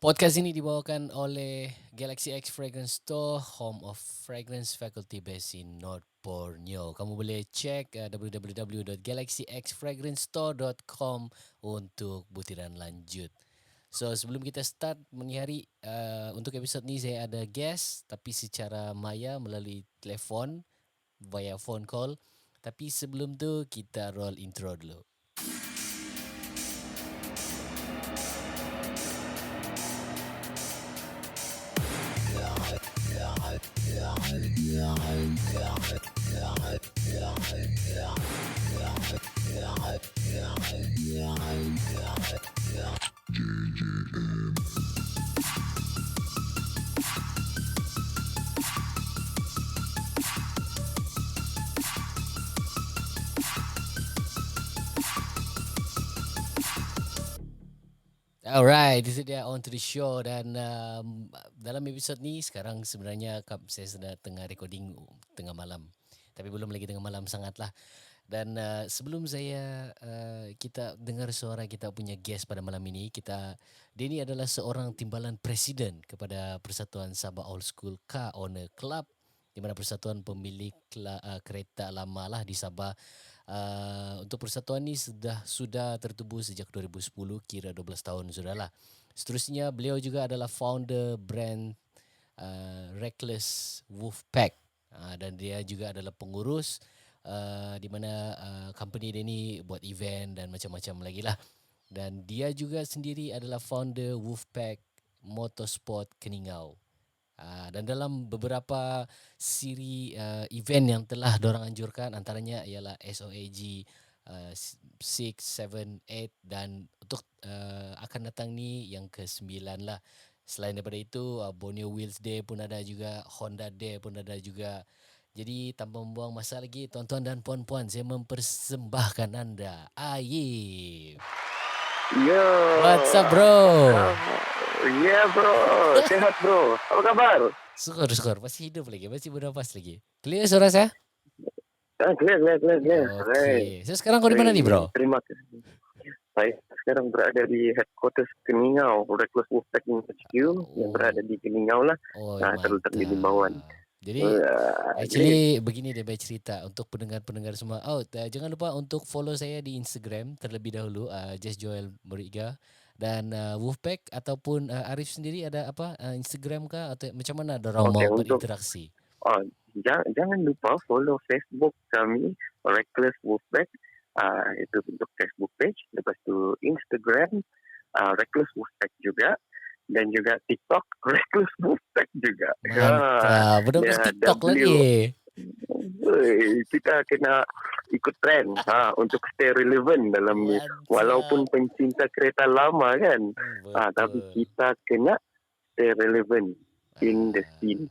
Podcast ini dibawakan oleh Galaxy X Fragrance Store, home of fragrance faculty based in North Borneo. Kamu boleh cek www.galaxyxfragrancestore.com untuk butiran lanjut. So sebelum kita start menyihari untuk episod ni saya ada guest tapi secara maya melalui telefon via phone call. Tapi sebelum tu kita roll intro dulu. Alright, itu dia on to the show dan dalam episod ni sekarang sebenarnya saya sedang tengah recording tengah malam. Tapi belum lagi tengah malam sangatlah. Dan sebelum kita dengar suara kita punya guest pada malam ini, dia ni adalah seorang timbalan presiden kepada Persatuan Sabah Old School Car Owner Club, di mana persatuan pemilik kereta lama lah di Sabah. Untuk persatuan ni sudah tertubuh sejak 2010, kira 12 tahun sudahlah. Seterusnya beliau juga adalah founder brand Reckless Wolfpack, dan dia juga adalah pengurus di mana company dia ni buat event dan macam-macam lagi lah. Dan dia juga sendiri adalah founder Wolfpack Motorsport Keningau. Dan dalam beberapa siri event yang telah diorang anjurkan, antaranya ialah SOAG 6, 7, 8 dan untuk akan datang ni yang ke-9 lah. Selain daripada itu Borneo Wheels Day pun ada juga, Honda Day pun ada juga. Jadi tanpa membuang masa lagi, tuan-tuan dan puan-puan, saya mempersembahkan anda Ayib. Yo. What's up bro? Yeah bro, sehat bro. Apa kabar? Syukur, masih hidup lagi, masih bernafas lagi. Clear suara saya? Clear. Okey. So sekarang kau di mana ni bro? Terima kasih. Saya sekarang berada di headquarters Keningau, Reckless Wolfpack HQ yang berada di Keningau lah. Oh, terletak di Limbawan. Jadi actually begini dia baik cerita untuk pendengar-pendengar semua. Jangan lupa untuk follow saya di Instagram terlebih dahulu, Just Joel Moriga. Dan Wolfpack ataupun Arif sendiri ada apa Instagram kah atau macam mana dorang mau berinteraksi? Jangan lupa follow Facebook kami Reckless Wolfpack. Itu untuk Facebook page. Lepas tu Instagram Reckless Wolfpack juga. Dan juga TikTok Reckless Wolfpack juga. Mantap, benar-benar TikTok lagi. Kita kena ikut trend untuk stay relevant dalam ni. Walaupun pencinta kereta lama kan. Tapi kita kena stay relevant in the scene.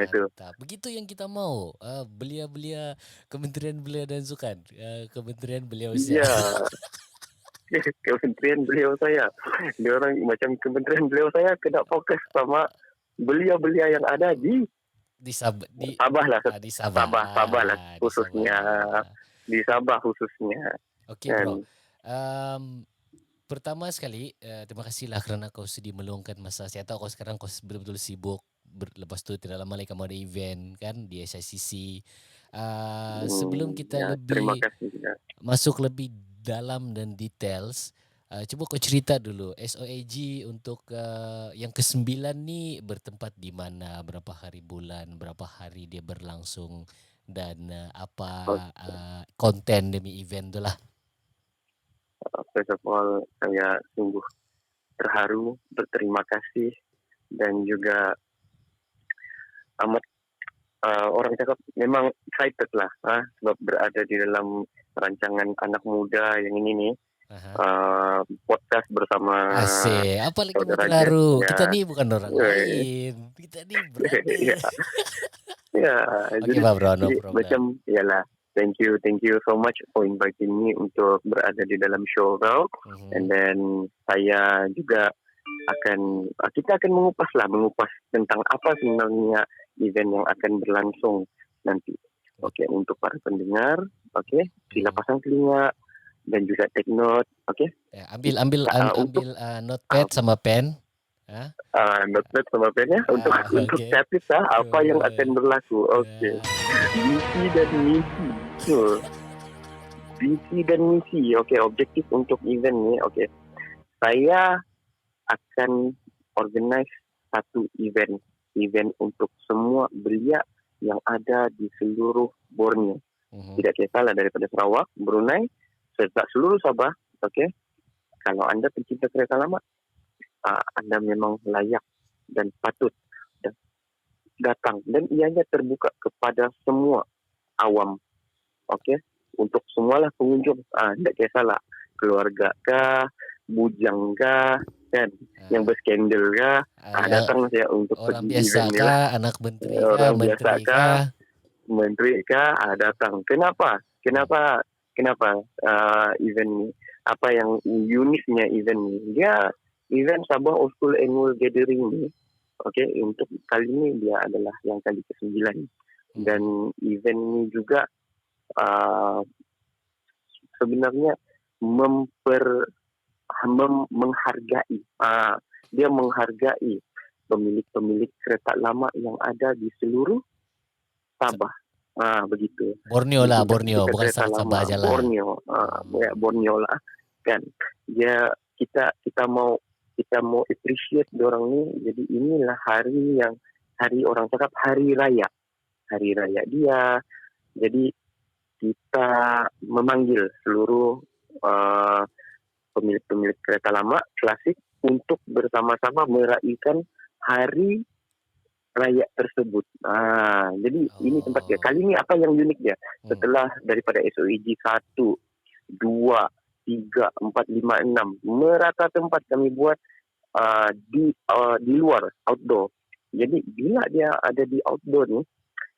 Itu. Begitu yang kita mau. Belia-belia Kementerian Belia dan Sukan. Kementerian Belia Usia. Kementerian beliau saya. Dia orang macam kementerian beliau saya kena fokus sama belia-belia yang ada di Sabah lah. Di Sabah. Sabah lah khususnya. Di Sabah khususnya. Okey bro. Pertama sekali terima kasihlah kerana kau sudi meluangkan masa. Saya tahu kau sekarang kau betul-betul sibuk. Lepas tu tidak lama lagi kamu ada event kan di SICC. Sebelum kita masuk lebih dalam dan details, cuba kau cerita dulu SOAG untuk yang ke-9 ni bertempat di mana, berapa hari bulan, berapa hari dia berlangsung dan apa konten demi event tu lah. First of all, saya sungguh terharu, berterima kasih dan juga amat orang cakap memang excited lah sebab berada di dalam rancangan anak muda yang ini nih. Podcast bersama Asik. Apa lagi mau terharu? Kita ni bukan orang lain. Kita ni brother. Jadi bro, no problem. Macam yalah. Thank you so much for inviting me untuk berada di dalam show kau. And then saya juga kita akan mengupas tentang apa sebenarnya event yang akan berlangsung nanti. Okey, untuk para pendengar, sila pasang telinga dan juga take note, okey? Ambil notepad sama pen. Ah, Note sama pen ya untuk okey. catat apa yang akan berlaku. Okey. Visi dan misi. So, visi dan misi. Okey, objektif untuk event ni. Okey. Saya akan organize satu event. Event untuk semua belia yang ada di seluruh Borneo. Mhm. Tidak kisahlah daripada Sarawak, Brunei, serta seluruh Sabah. Okey. Kalau anda pencinta kereta lama, anda memang layak dan patut datang. Dan ianya terbuka kepada semua awam. Okey. Untuk semualah pengunjung. Tidak kisahlah keluarga kah, bujang kah, kan, yang Ah, berskandal kah, yang datang saya untuk orang pergi biasa event ni lah. kah, anak menteri kah, Orang biasa menteri kah, kah? menteri kah, datang. Kenapa? Hmm. Kenapa event ni? Apa yang uniknya event ni? Dia event Sabah Old School Annual Gathering ni. Okey, untuk kali ni dia adalah yang kali ke-9. Dan event ni juga uh, sebenarnya menghargai. Dia menghargai pemilik-pemilik kereta lama yang ada di seluruh Sabah. Begitu. Borneo Jadi lah, Borneo, pencinta bukan kereta Sabah lama aja lah. Borneo, Borneo lah kan. Dia kita mau appreciate orang ni. Jadi inilah hari orang cakap hari raya. Hari raya dia. Jadi kita memanggil seluruh pemilik-pemilik kereta lama klasik untuk bersama-sama meraihkan hari raya tersebut. Jadi ini tempat dia. Kali ni apa yang unik dia? Setelah daripada SOEG 1, 2, 3, 4, 5, 6 merata tempat kami buat di luar, outdoor. Jadi bila dia ada di outdoor ni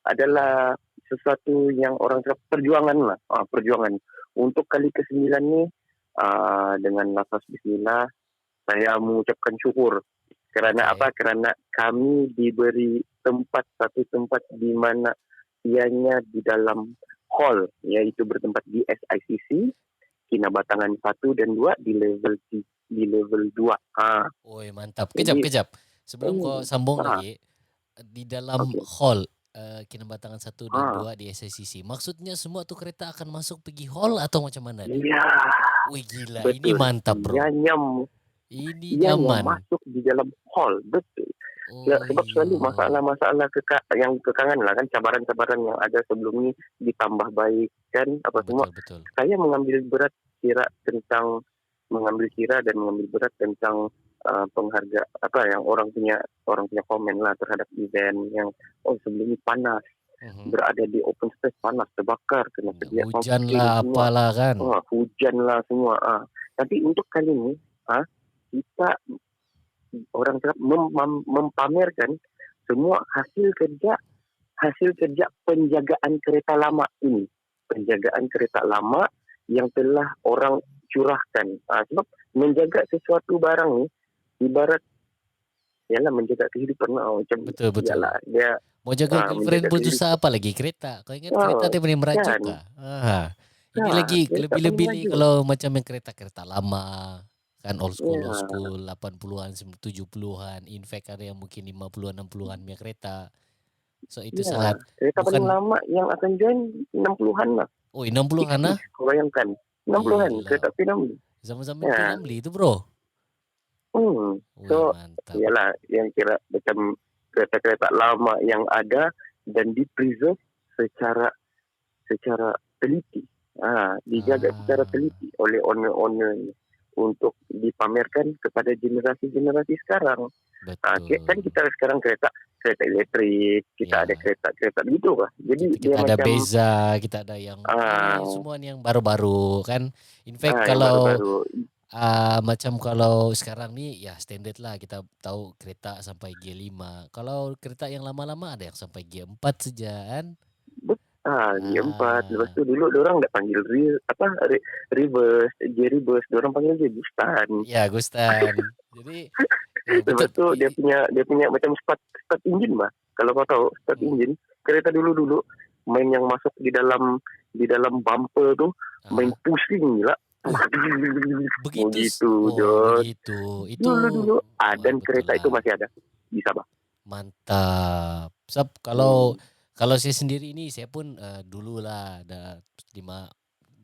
adalah sesuatu yang orang cakap perjuangan lah. Perjuangan. Untuk kali ke-9 ni dengan lafaz bismillah saya mengucapkan syukur. Kerana apa? Kerana kami diberi satu tempat di mana ianya di dalam hall, iaitu bertempat di SICC, Kinabatangan 1 dan 2 di level 2. Oi, mantap. Jadi, Kejap. Sebelum kau sambung lagi, di dalam okay. hall Kinabatangan 1 dan 2 di SICC, maksudnya semua tu kereta akan masuk pergi hall atau macam mana ni? Ya, Wih gila, betul. ini mantap bro. Ini nyaman. masuk di dalam hall, betul. Sebab iya. selalu masalah yang kekangan lah kan, cabaran-cabaran yang ada sebelum ni ditambah baik kan, apa semua. Betul. Saya mengambil kira dan mengambil berat tentang pengharga yang orang punya komen lah terhadap event yang sebelum ini panas. Berada di open space panas, terbakar, kena sedia hujan lah semua. apalah kan. Hujan lah semua. Tapi untuk kali ini kita orang cakap mempamerkan semua hasil kerja penjagaan kereta lama ini. Penjagaan kereta lama yang telah orang curahkan. Sebab menjaga sesuatu barang ni ibarat ialah menjaga kehidupan macam betul. Ialah dia mau jaga girlfriend pun susah, apa lagi kereta. Kau ingat kereta dia boleh merajuk kan? Ini lagi lebih-lebih ni kalau macam yang kereta-kereta lama kan, old school 80-an 70-an, in fact ada yang mungkin 50-an 60-an punya kereta. So itu sangat kereta bukan paling lama yang akan join 60-an lah. 60-an lah. Kau bayangkan 60-an kereta P60. Zaman-zaman P60 itu bro. So mantap. Ialah yang kira macam kereta-kereta lama yang ada dan di-preserve secara teliti. Dijaga secara teliti oleh owner-owner untuk dipamerkan kepada generasi-generasi sekarang. Betul. Kan kita sekarang kereta elektrik, kita ada kereta begitu lah. Jadi kita ada macam Beza, kita ada yang semua yang baru-baru kan. In fact kalau macam kalau sekarang ni ya standard lah, kita tahu kereta sampai gear 5. Kalau kereta yang lama-lama ada yang sampai gear 4 saja kan. Gear 4. Lepas tu dulu diorang tak panggil reverse, gear reverse, diorang panggil dia gustan. Ya, gustan. Jadi lepas tu dia punya macam start engine lah. Kalau kau tahu start engine, kereta dulu main yang masuk di dalam bumper tu main pusing gila. Wih, begitu begitu, oh Jos. begitu. Itu Dulu-dulu, wah, dan betul kereta itu lah. masih ada di Sabah. Mantap. Kalau Hmm. kalau saya sendiri ini saya pun dululah ada 5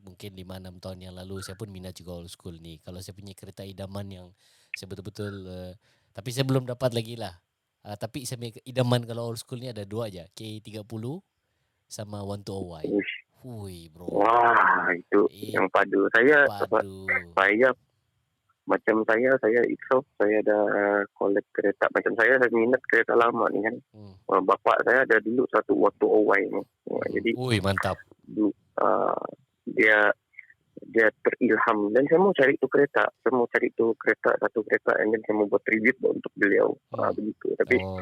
mungkin 5-6 tahun yang lalu saya pun minat juga old school nih. Kalau saya punya kereta idaman yang saya betul-betul tapi saya belum dapat lagi lah. Tapi saya punya idaman kalau old school ni ada dua aja, K30 sama 120Y. Ush. Hui, bro. Wah, itu It yang padu. padu. Saya macam saya itself, saya ada collect kereta. Macam saya minat kereta lama ni kan. Hmm. Bapak saya ada dulu satu waktu OY ni. Jadi Ui, mantap. uh, dia dia terilham dan saya mau cari tu kereta. Saya mau cari tu kereta, satu kereta, and then saya mau buat tribute untuk beliau. Begitu. Tapi Oh.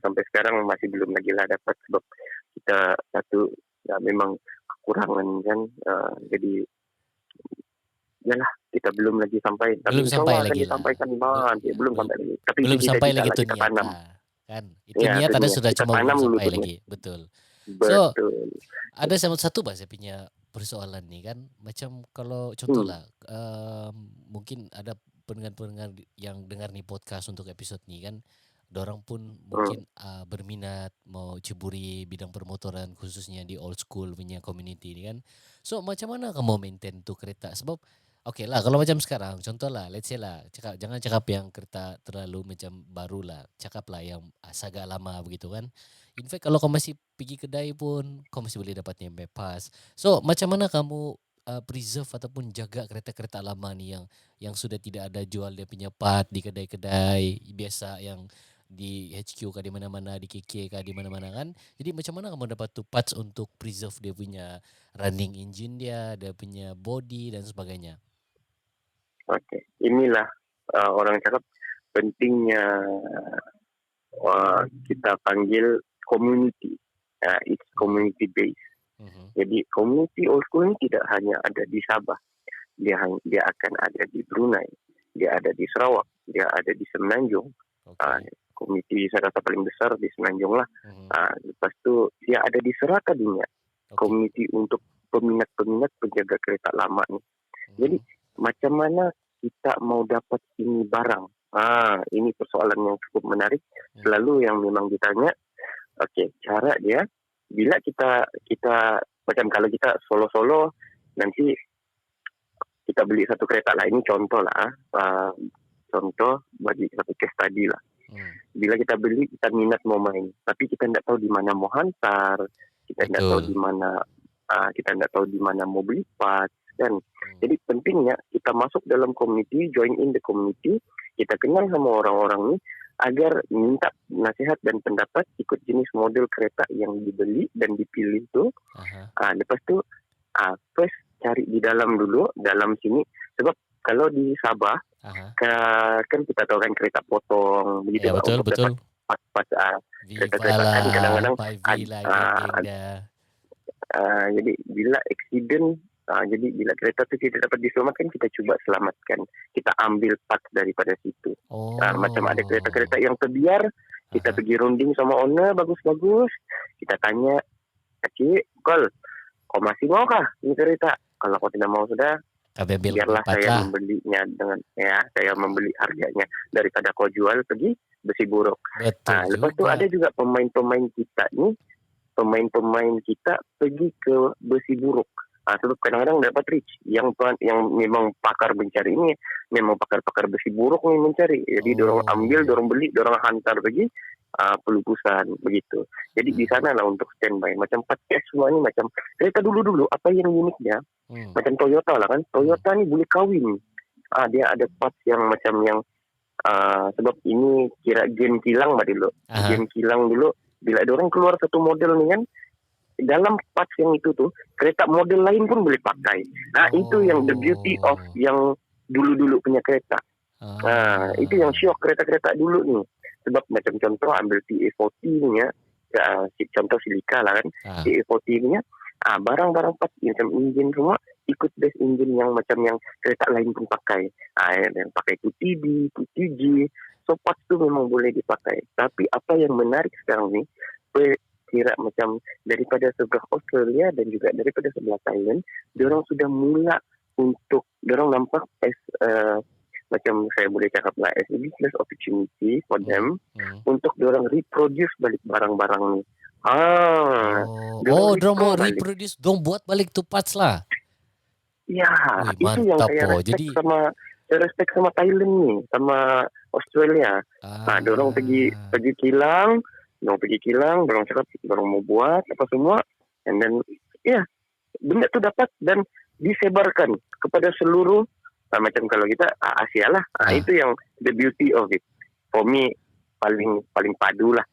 sampai sekarang masih belum lagi lah dapat, sebab kita satu ya memang kekurangan kan. Jadi yalah, kita belum lagi sampai, tapi Belum insya sampai Allah akan lagi lah. disampaikan nanti. Belum sampai lagi, tapi itu Belum sampai cita-cita lagi lah, tu kita niat tanam. lah. Kan? Itu Ya, niat itu ada niat sudah, kita cuma belum tanam dulu sampai tuh niat. lagi. Betul. So, Betul. ada satu bah saya punya persoalan ni kan. Macam kalau contoh Hmm. lah, mungkin ada pendengar-pendengar yang dengar ni podcast untuk episod ni kan. Dorang pun Hmm. mungkin berminat mau ceburi bidang permotoran khususnya di old school punya community ni kan. So macam mana kamu maintain tu kereta? Sebab okay lah kalau macam sekarang, contoh lah, let's say lah, jangan cakap yang kereta terlalu macam baru lah, cakap lah yang agak lama begitu kan. In fact kalau kau masih pergi kedai pun kau masih boleh dapat nyampe pas. So macam mana kamu preserve ataupun jaga kereta-kereta lama ni yang sudah tidak ada jual dia punya part di kedai-kedai biasa yang di HQ kah di mana-mana, di KK kah di mana-mana kan. Jadi macam mana kamu dapat tu parts untuk preserve dia punya running engine dia punya body dan sebagainya. Okey. Inilah orang cakap pentingnya kita panggil community. It's community based. Jadi community old school ni tidak hanya ada di Sabah. Dia akan ada di Brunei, dia ada di Sarawak, dia ada di Semenanjung. Komiti saya rasa paling besar di Semenanjung lah. Lepas tu dia ada di Serata Dunia. Komiti untuk peminat-peminat penjaga kereta lama ni. Jadi macam mana kita mau dapat ini barang? Ini persoalan yang cukup menarik. Selalu yang memang ditanya, okey, cara dia bila kita macam kalau kita solo-solo nanti kita beli satu kereta lah. Ini contoh lah. Contoh bagi satu case study lah. Bila kita beli, kita minat mau main, tapi kita tidak tahu di mana mau hantar, kita tidak tahu di mana, mau beli parts kan. Jadi pentingnya kita masuk dalam community, join in the community, kita kenal sama orang-orang ni agar minta nasihat dan pendapat ikut jenis model kereta yang dibeli dan dipilih tu. Lepas tu first cari di dalam dulu, dalam sini, sebab kalau di Sabah kan kita tahu kan kereta potong begitu, ya, betul, untuk betul. dapat pas kereta-kereta kan Viva kadang-kadang lah, jadi bila accident, jadi bila kereta tu tidak dapat diselamatkan, kita cuba selamatkan, kita ambil part daripada situ. Macam ada kereta-kereta yang terbiar, kita pergi runding sama owner bagus-bagus, kita tanya, "Cik, kau masih mau kah ini kereta? Kalau kau tidak mau sudah, biarlah saya membelinya dengan saya membeli harganya daripada kau jual pergi besi buruk." Lepas tu ada juga pemain-pemain kita pergi ke besi buruk. Sebab kadang-kadang dapat reach yang memang pakar mencari ini, memang pakar-pakar besi buruk ni mencari. Jadi dorang ambil, dorang beli, dorang hantar pergi pelupusan begitu. Jadi di sana lah untuk standby. Macam podcast semua ni macam kereta dulu-dulu apa yang uniknya? Macam Toyota lah kan. Toyota ni boleh kahwin. Dia ada parts yang macam yang sebab ini kira game kilang dulu. Game kilang dulu bila dorang keluar satu model ni kan, dalam parts yang itu tuh kereta model lain pun boleh pakai. Itu yang the beauty of yang dulu-dulu punya kereta. Itu yang syok kereta-kereta dulu ni. Sebab macam contoh ambil TA40 ni ya, contoh Silika lah kan. TA40 ni ya, barang-barang parts macam enjin semua ikut base engine yang macam yang kereta lain pun pakai. Yang pakai 2TB, 2TG. So parts tu memang boleh dipakai. Tapi apa yang menarik sekarang ni, kira macam daripada sebelah Australia dan juga daripada sebelah Thailand, diorang sudah mula untuk dorang nampak as macam saya boleh cakap lah as a business opportunity for them untuk dorang reproduce balik barang-barang ni. Dorang Dorang mau restore balik. reproduce, dorang buat balik tu parts lah. Ya, Wih, itu yang mantap saya respect Jadi sama Thailand ni, sama Australia. Dorang pergi kilang, dorang cakap dorang mau buat apa semua, and then benda tu dapat dan disebarkan kepada seluruh macam kalau kita Asia lah. Itu yang the beauty of it. For me paling padu lah.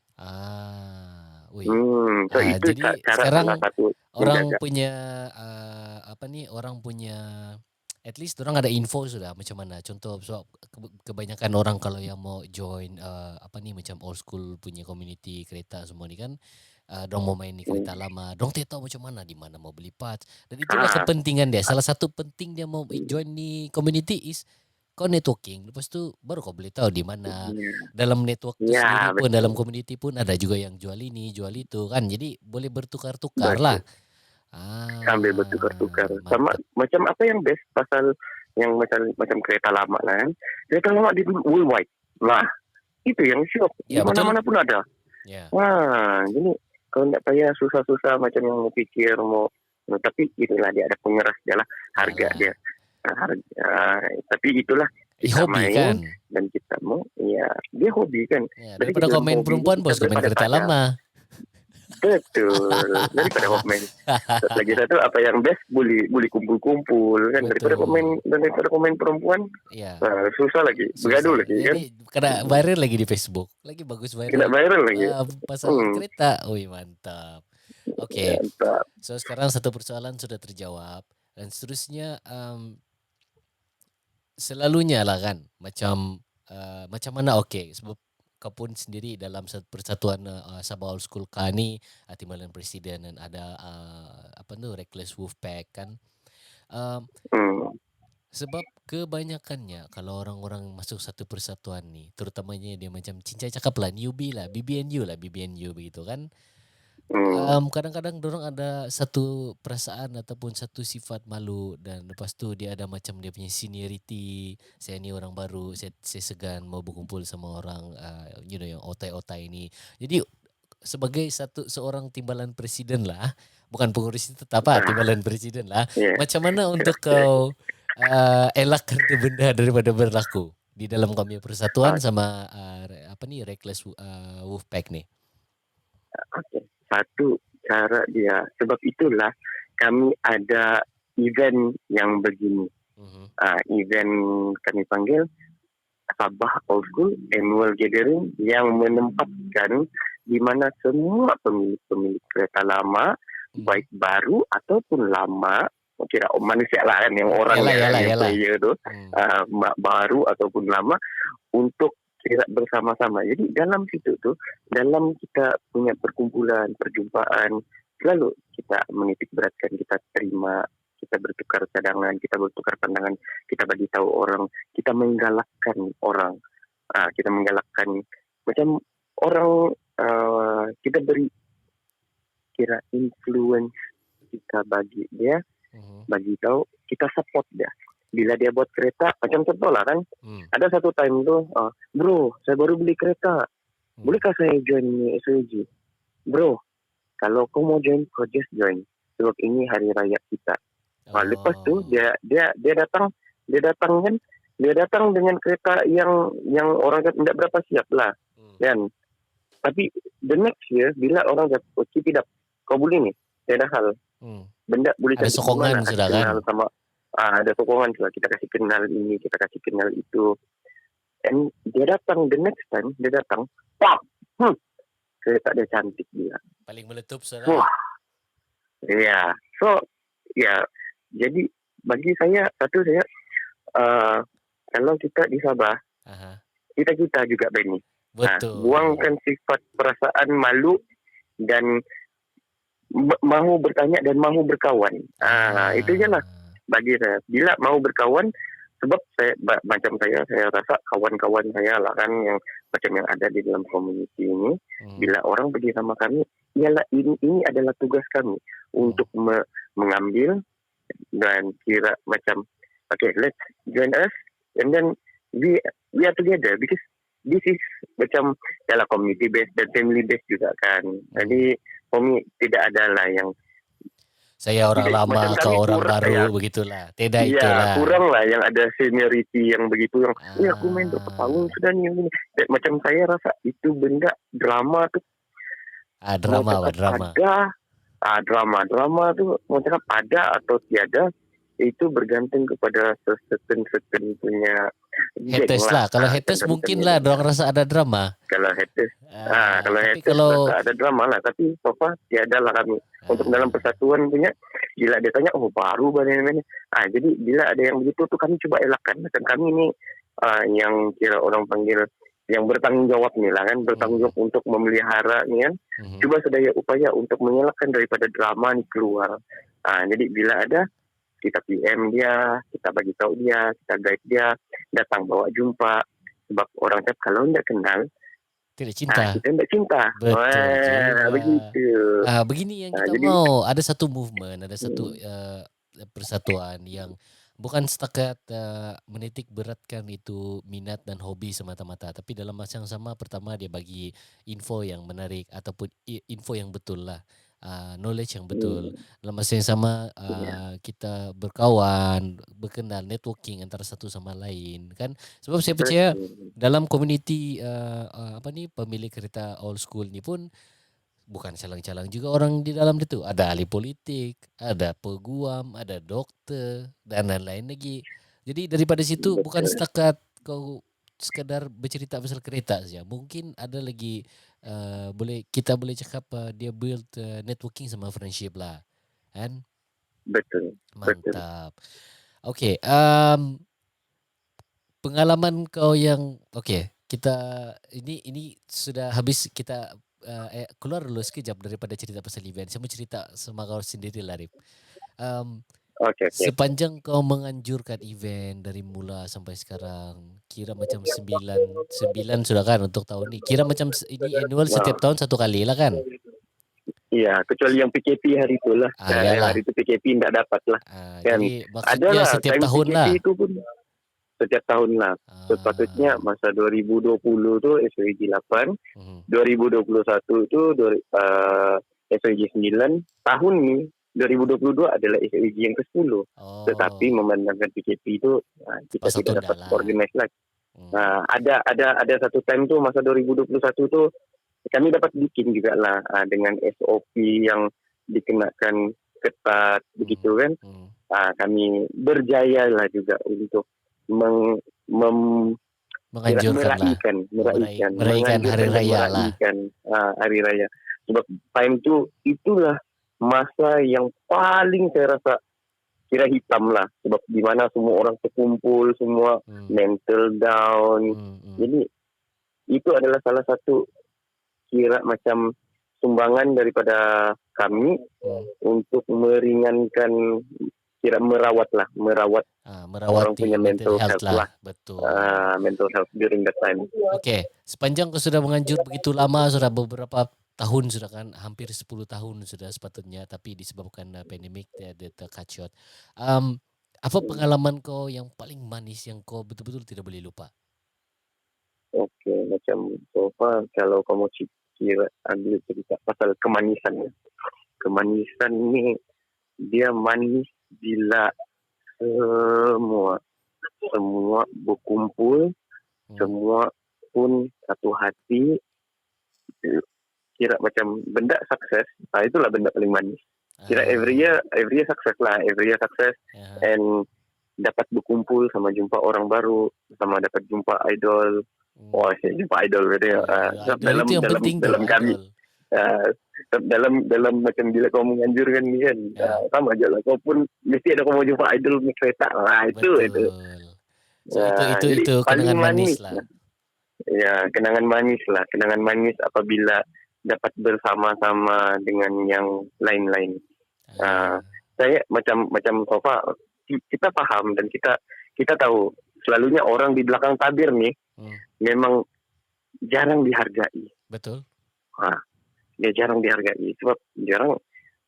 So itu jadi cara sekarang salah satu orang menjaga. punya orang punya at least orang ada info sudah macam mana. Contoh kebanyakan orang kalau yang mau join macam old school punya community kereta semua ni kan, dorang mau main ni kereta lama, dorang tidak tahu macam mana, di mana mau beli parts. Dan itulah kepentingan dia. Salah satu penting dia mau join ni community is kau networking. Lepas tu baru kau boleh tahu di mana. Dalam network tu sendiri pun, dalam community pun ada juga yang jual ini, jual itu kan. Jadi boleh bertukar-tukar lah. Sambil bertukar-tukar. Sama macam apa yang best pasal yang macam kereta lama lah kan. Kereta lama di worldwide. Nah, itu yang shock. Di mana-mana pun ada. Jadi kalau tak payah susah-susah macam yang mau pikir tapi itulah dia ada pengeras dia lah harga dia. Tapi itulah kita hobi main kan? Dan kita mau dia hobi kan. Daripada kau main perempuan bos, kau main kereta lama. Betul. Daripada kau main lagi satu apa yang best boleh kumpul-kumpul kan. Daripada kau main perempuan susah lagi, bergaduh lagi kan. Kena viral lagi di Facebook. Lagi bagus viral. Kena viral lagi. Pasal kereta. Wih, mantap. Oke. So sekarang satu persoalan sudah terjawab. Dan seterusnya selalunya lah kan macam mana sebab kau pun sendiri dalam persatuan Sabah Old School ni Timbalan Presiden dan ada Reckless Wolfpack kan. Sebab kebanyakannya kalau orang-orang masuk satu persatuan ni, terutamanya dia macam cincai cakap lah newbie lah, BBNU begitu kan. Kadang-kadang dorang ada satu perasaan ataupun satu sifat malu, dan lepas tu dia ada macam dia punya seniority. Saya ni orang baru, saya segan mau berkumpul sama orang yang otai-otai ni. Jadi sebagai seorang timbalan presiden lah, bukan pengurus tetap timbalan presiden lah. Macam mana untuk kau elakkan tu benda daripada berlaku di dalam kami persatuan sama Reckless Wolfpack ni? Satu cara dia, sebab itulah kami ada event yang begini. Event kami panggil Sabah Old School Annual Gathering yang menempatkan di mana semua pemilik kereta lama, baik baru ataupun lama, kira manusia lah kan, yang orang yang player tu, baru ataupun lama, untuk kira bersama-sama. Jadi dalam situ tu, dalam kita punya perkumpulan, perjumpaan, selalu kita menitik beratkan, kita terima, kita bertukar cadangan, kita bertukar pandangan, kita bagi tahu orang, kita menggalakkan orang, kita menggalakkan macam orang, kita beri kira influence, kita bagi dia, bagi tahu, kita support dia. Bila dia buat kereta, macam contoh lah kan, ada satu time tu, bro, saya baru beli kereta, bolehkah saya join SOG? Bro, kalau kau mau join, kau just join, sebab ini hari raya kita. Lepas tu dia datang kan, dia datang dengan kereta yang orang tidak berapa siap lah, kan? Tapi the next year, bila orang kata, keep it up, kau boleh ni, tiada hal, benda boleh ada sokongan sudah kan? Sama, ada sokongan juga, kita kasih kenal ini, kita kasih kenal itu. And dia datang, the next time dia datang, kereta dia cantik dia. Paling meletup sudah. So jadi bagi saya kalau kita di Sabah, kita juga Benny. Buangkan sifat perasaan malu dan mahu bertanya dan mahu berkawan. Itu je lah bagi saya. Bila mau berkawan, sebab saya rasa kawan-kawan saya lah kan, yang macam yang ada di dalam community ini, bila orang pergi sama kami, ialah ini adalah tugas kami untuk mengambil dan kira macam okay, let's join us, and then we are together because this is macam dalam community based dan family based juga kan. Jadi for me tidak ada lah yang Saya orang tidak, lama, macam kami kau orang kurang baru, ya. begitulah. Tidak Iya, itulah. kurang lah yang ada seniority yang begitu yang, aku main berapa tahun Ah, sudah nih yang ini. Macam saya rasa itu benda drama tuh mau drama, cakap drama. ada, drama tuh mau cakap ada atau tiada itu bergantung kepada certain punya geng Haters lah. Kalau haters mungkin lah, geng. dorang rasa ada drama. Kalau haters, kalau Tapi haters kalau rasa ada drama lah. Tapi so far tiada lah kami. Untuk dalam persatuan punya, bila dia tanya, oh baru badan. Jadi bila ada yang begitu tuh kami coba elakkan. Macam kami ni yang kira orang panggil yang bertanggung jawab ni lah kan, bertanggung jawab untuk memelihara ni kan. Cuba sedaya upaya untuk mengelakkan daripada drama ni keluar. Jadi bila ada kita PM dia, kita bagi tahu dia, kita guide dia, datang bawa jumpa. Sebab orang cakap kalau tidak kenal, tidak cinta. kita tidak cinta. Betul juga. Begitu. Begini yang kita Jadi, mau. Ada satu movement, ada satu persatuan yang bukan setakat menitik beratkan itu minat dan hobi semata-mata. Tapi dalam masa yang sama, pertama dia bagi info yang menarik ataupun info yang betul lah. Knowledge yang betul. Dalam masa yang sama kita berkawan, berkenal, networking antara satu sama lain kan. Sebab saya percaya dalam komuniti pemilik kereta old school ni pun bukan calang-calang juga orang di dalam itu. Ada ahli politik, ada peguam, ada doktor dan lain-lain lagi. Jadi daripada situ bukan setakat kau sekadar bercerita pasal kereta saja. Mungkin ada lagi kita boleh cakap dia build networking sama friendship lah. Kan? betul. Mantap. Okay, pengalaman kau yang kita ini sudah habis, kita keluar dulu sekejap daripada cerita pasal event. Saya mau cerita sama kau sendiri lah, Rip. Okay. Sepanjang kau menganjurkan event dari mula sampai sekarang, kira macam 9 sudah kan untuk tahun ni. Kira macam ini annual setiap tahun satu kali lah kan? Iya, kecuali yang PKP hari itu lah. Hari itu PKP tidak dapat lah. Jadi maksudnya setiap tahun PKP lah. itu pun setiap tahun lah. Sepatutnya masa 2020 tu SOG 8, 2021 tu SOG 9, tahun ni 2022 adalah SOG yang ke-10. Tetapi memandangkan PKP itu kita tidak dapat organize lagi. Ada satu time tu masa 2021 tu kami dapat bikin juga lah dengan SOP yang dikenakan ketat begitu kan. Kami berjaya lah juga untuk meraihkan hari raya lah. Hari raya. Sebab time tu itulah masa yang paling saya rasa kira hitam lah. Sebab di mana semua orang terkumpul, semua mental down. Jadi itu adalah salah satu kira macam sumbangan daripada kami untuk meringankan, kira merawat orang punya mental health lah. Betul. Mental health during that time. Okay, sepanjang kau sudah menganjur begitu lama, sudah beberapa tahun sudah kan, hampir 10 tahun sudah sepatutnya, tapi disebabkan pandemik dia tercut short. Apa pengalaman kau yang paling manis yang kau betul-betul tidak boleh lupa? Okay, macam so far kalau kamu kira ambil cerita pasal kemanisan. Kemanisan ni dia manis bila semua berkumpul, semua pun satu hati, kira macam benda sukses. Itulah benda paling manis. Kira every year sukses lah, and dapat berkumpul sama jumpa orang baru, sama dapat jumpa idol. Saya jumpa idol berarti dalam kami. Dalam macam bila kau menganjurkan ni kan, sama aja lah. Kau pun mesti ada kau mau jumpa idol naik kereta. Itu. Itu kenangan manis lah. Ya, kenangan manis apabila dapat bersama-sama dengan yang lain-lain. Saya macam Sofa, kita paham dan kita tahu selalunya orang di belakang tabir nih memang jarang dihargai. Betul. Dia jarang dihargai sebab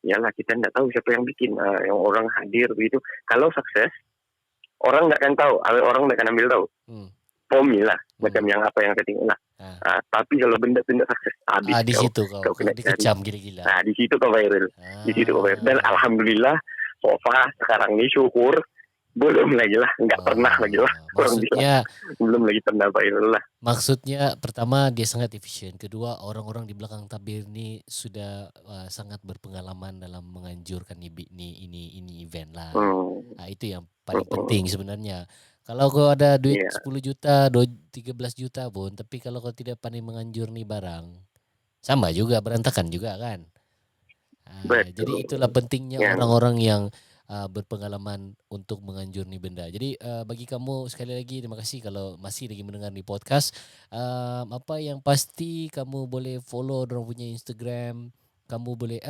yalah kita tidak tahu siapa yang bikin, yang orang hadir begitu. Kalau sukses orang nggak akan tahu, orang nggak akan ambil tahu. Hmm. Pomi lah, macam yang apa yang saya tengok lah. Tapi kalau benda-benda sukses, habis Di situ kau kau kena cari. dikecam gila-gila. Di situ kau viral. Di situ kau viral. Dan alhamdulillah, so far sekarang ini syukur belum lagi lah, nggak pernah lagi lah. Maksudnya belum lagi pernah viral lah. Maksudnya pertama dia sangat efisien, kedua orang-orang di belakang tabir ini sudah sangat berpengalaman dalam menganjurkan ini event lah. Itu yang paling penting sebenarnya. Kalau kau ada duit 10 juta, 13 juta pun, tapi kalau kau tidak pandai menganjur nih barang, sama juga, berantakan juga kan. Jadi itulah pentingnya orang-orang yang berpengalaman untuk menganjur nih benda. Jadi bagi kamu sekali lagi terima kasih kalau masih lagi mendengar di podcast. Apa yang pasti kamu boleh follow dorang punya Instagram. Kamu boleh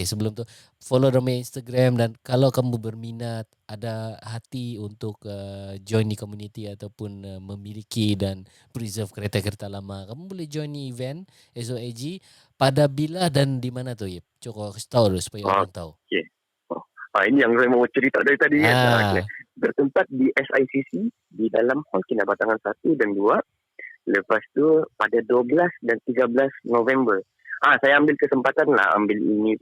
sebelum tu follow dorang punya Instagram, dan kalau kamu berminat, ada hati untuk join di community ataupun memiliki dan preserve kereta-kereta lama, kamu boleh join ni event SOAG pada bila dan di mana tu, Yip? Cuba kasih tahu dulu supaya orang tahu. Okay. Ini yang saya mau cerita dari tadi. Bertempat di SICC di dalam Hall Kinabatangan 1 dan 2. Lepas tu pada 12 dan 13 November. Saya ambil kesempatan lah ambil ini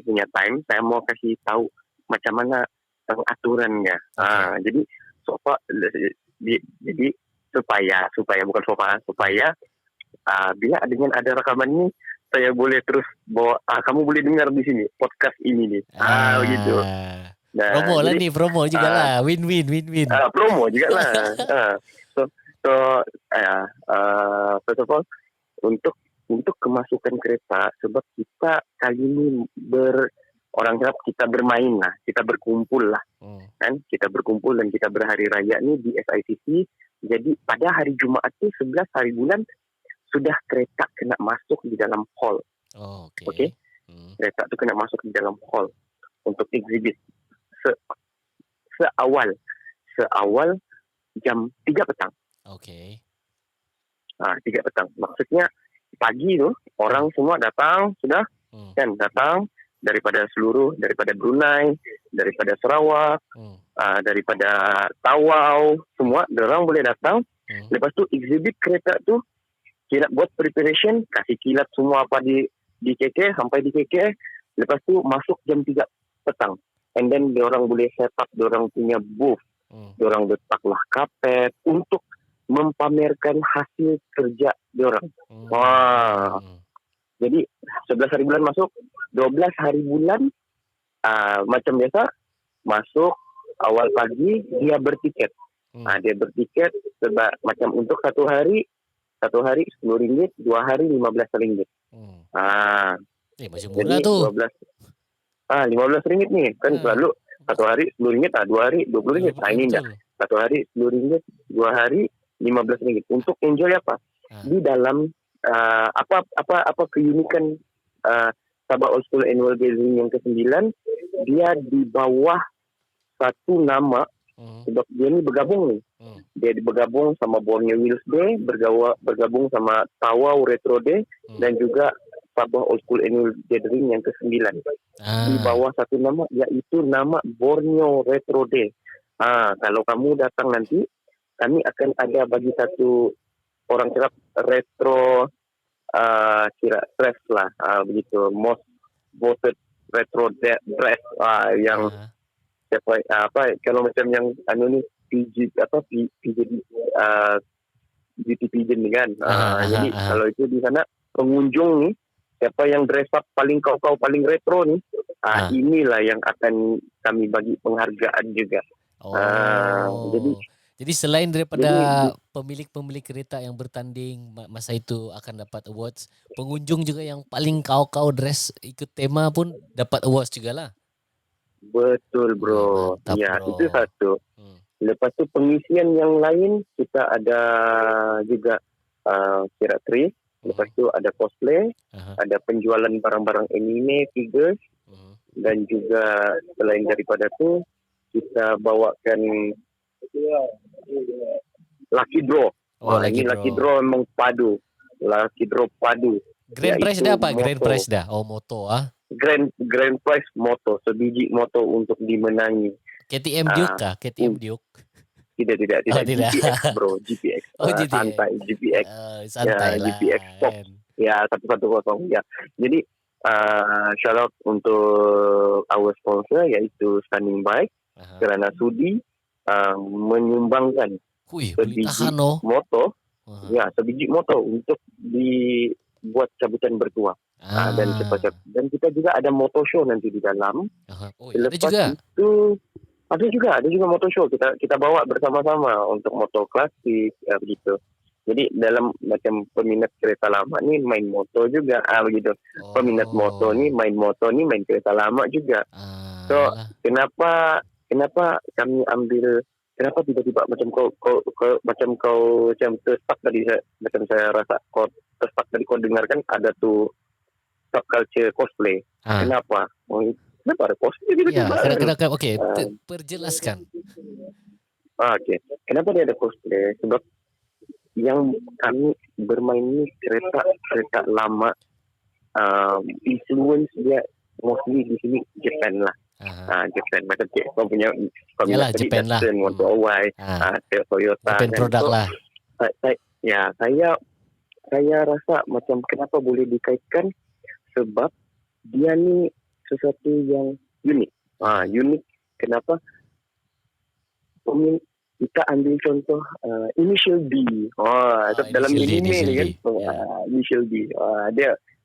punya time. Saya mau kasih tahu macam mana aturannya. Jadi supaya bila dengan ada rakaman ini, saya boleh terus bawa, kamu boleh dengar di sini podcast ini nih. Begitu. Promo lah nih, promo juga lah. Win-win. Promo juga lah. First of all, untuk kemasukan kereta, sebab kita kali ini kita bermain lah, kita berkumpul lah, kan? Kita berkumpul dan kita berhari raya nih di SICC. Jadi pada hari Jumaat itu 11 hari bulan sudah kereta kena masuk di dalam hall. Okay? Kereta tu kena masuk di dalam hall untuk exhibit seawal jam 3 petang. 3 petang. Maksudnya pagi tu orang semua datang sudah, kan, datang daripada Brunei, daripada Sarawak, daripada Tawau, semua orang boleh datang. Lepas tu exhibit kereta tu, kita buat preparation, kasih kilat semua apa di KK, sampai di KK. Lepas tu masuk jam 3 petang. And then diorang boleh set up diorang punya booth. Diorang letaklah kapet untuk mempamerkan hasil kerja diorang. Jadi 11 hari bulan masuk, 12 hari bulan macam biasa masuk awal pagi, dia bertiket. Dia bertiket sebab macam untuk satu hari RM10, 2 hari RM15. Macam murah tu. RM15 ni. Kan selalu satu hari RM10, 2 hari RM20. Ini enggak. Satu hari RM10, 2 hari RM15. Untuk enjoy apa? Di dalam apa keunikan Sabah Old School Annual Gathering yang ke-9, dia di bawah satu nama. Sebab dia ni bergabung ni. Dia bergabung sama Borneo Wheels Day, bergabung sama Tawau Retro Day, dan juga Sabah Old School Annual Gathering yang ke-9. Di bawah satu nama, iaitu nama Borneo Retro Day. Kalau kamu datang nanti, kami akan ada bagi satu orang cakap retro dress lah, begitu, most voted retro dress yang kalau macam yang ni PG beauty pageant ni kan. Jadi kalau itu di sana pengunjung ni, siapa yang dress up paling kau paling retro ni, inilah yang akan kami bagi penghargaan juga. Jadi selain daripada pemilik kereta yang bertanding masa itu akan dapat awards, pengunjung juga yang paling kau dress ikut tema pun dapat awards jugalah. Betul bro. Mantap, ya bro. Itu satu. Lepas tu pengisian yang lain kita ada juga kira-kira. Lepas tu ada cosplay, ada penjualan barang-barang anime, figures, dan juga selain daripada tu kita bawakan lucky draw. Ini lucky draw memang padu. Lucky draw padu. Grand prize dah apa? Grand prize dah. Moto Grand prize moto, sebiji moto untuk dimenangi. KTM Duke Ah, kah? KTM Duke? tidak Oh tidak tidak. GPX bro, GPX. Oh GTX. Santai GPX. Ya, Santai lah GPX Fox. kan. Ya, 110 ya. Jadi shout out untuk our sponsor yaitu Standing Bike Aha. kerana sudi menyumbangkan Wih, beli sebiji tahan no. motor, Aha. ya sebiji motor untuk dibuat cabutan bertuah. Dan cepat-cepat. Dan kita juga ada motor show nanti di dalam. Aha. Oh, ada Selepas juga. itu ada juga motor show kita bawa bersama-sama untuk motor klasik begitu. Jadi dalam macam peminat kereta lama ni main motor juga begitu. Peminat motor ni main kereta lama juga. So Yalah. kenapa kami ambil, kenapa tiba-tiba macam kau terstuck tadi, macam saya rasa kau terstuck tadi, kau dengarkan ada tu subculture cosplay. Kenapa ada cosplay Ya, tiba-tiba? kadang-kadang okey, perjelaskan. Okey. Kenapa dia ada cosplay? Sebab yang kami bermain ni kereta lama, influence dia mostly di sini Japan lah. Japan macam kau punya Yalah, tadi Japan lah. Datsun, Motor Hawaii, Toyota Japan kan. produk So, lah. saya rasa macam kenapa boleh dikaitkan, sebab dia ni sesuatu yang unik. Unik kenapa? Kita ambil contoh Initial D. Dalam anime ni kan, Initial D.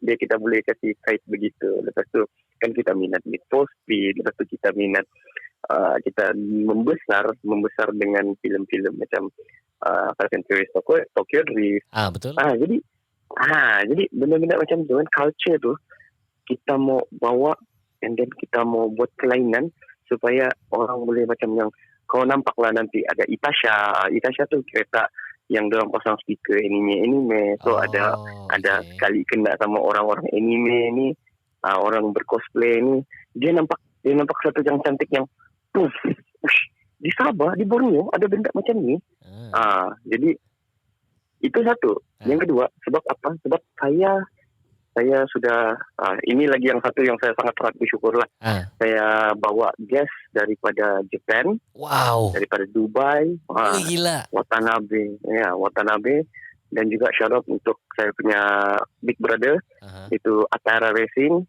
Dia kita boleh kasih kait begitu. Lepas tu kan kita minat Need for Speed. Lepas tu kita minat kita membesar dengan filem-filem macam Fast and Furious Tokyo Drift. Betul. Jadi benda-benda macam tu kan, culture tu kita mau bawa, and then kita mau buat kelainan supaya orang boleh macam yang kau nampak lah nanti ada Itasha tu kereta yang dorang pasang speaker anime. So ada sekali kena sama orang-orang anime ni, orang bercosplay ni, dia nampak satu yang cantik yang di Sabah, di Borneo ada benda macam ni. Jadi itu satu. Yang kedua, sebab apa? Sebab saya sudah ini lagi yang satu yang saya sangat bersyukur lah. Saya bawa guest daripada Japan, daripada Dubai, gila. Watanabe, dan juga shout out untuk saya punya big brother, itu Atara Racing,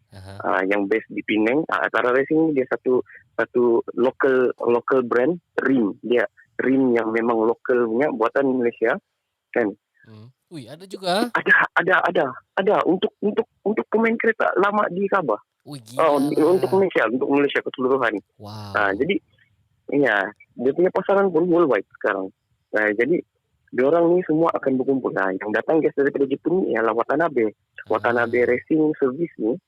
yang based di Penang. Atara Racing dia satu local brand rim, dia rim yang memang lokal punya, buatan Malaysia kan. Ada juga. Ada untuk pemain kereta lama di Sabah. Untuk Malaysia keseluruhan. Jadi ya, dia punya pasaran pun worldwide sekarang. Jadi diorang ni semua akan berkumpul. Yang datang guys daripada Jepun ni ialah Watanabe Racing Service ni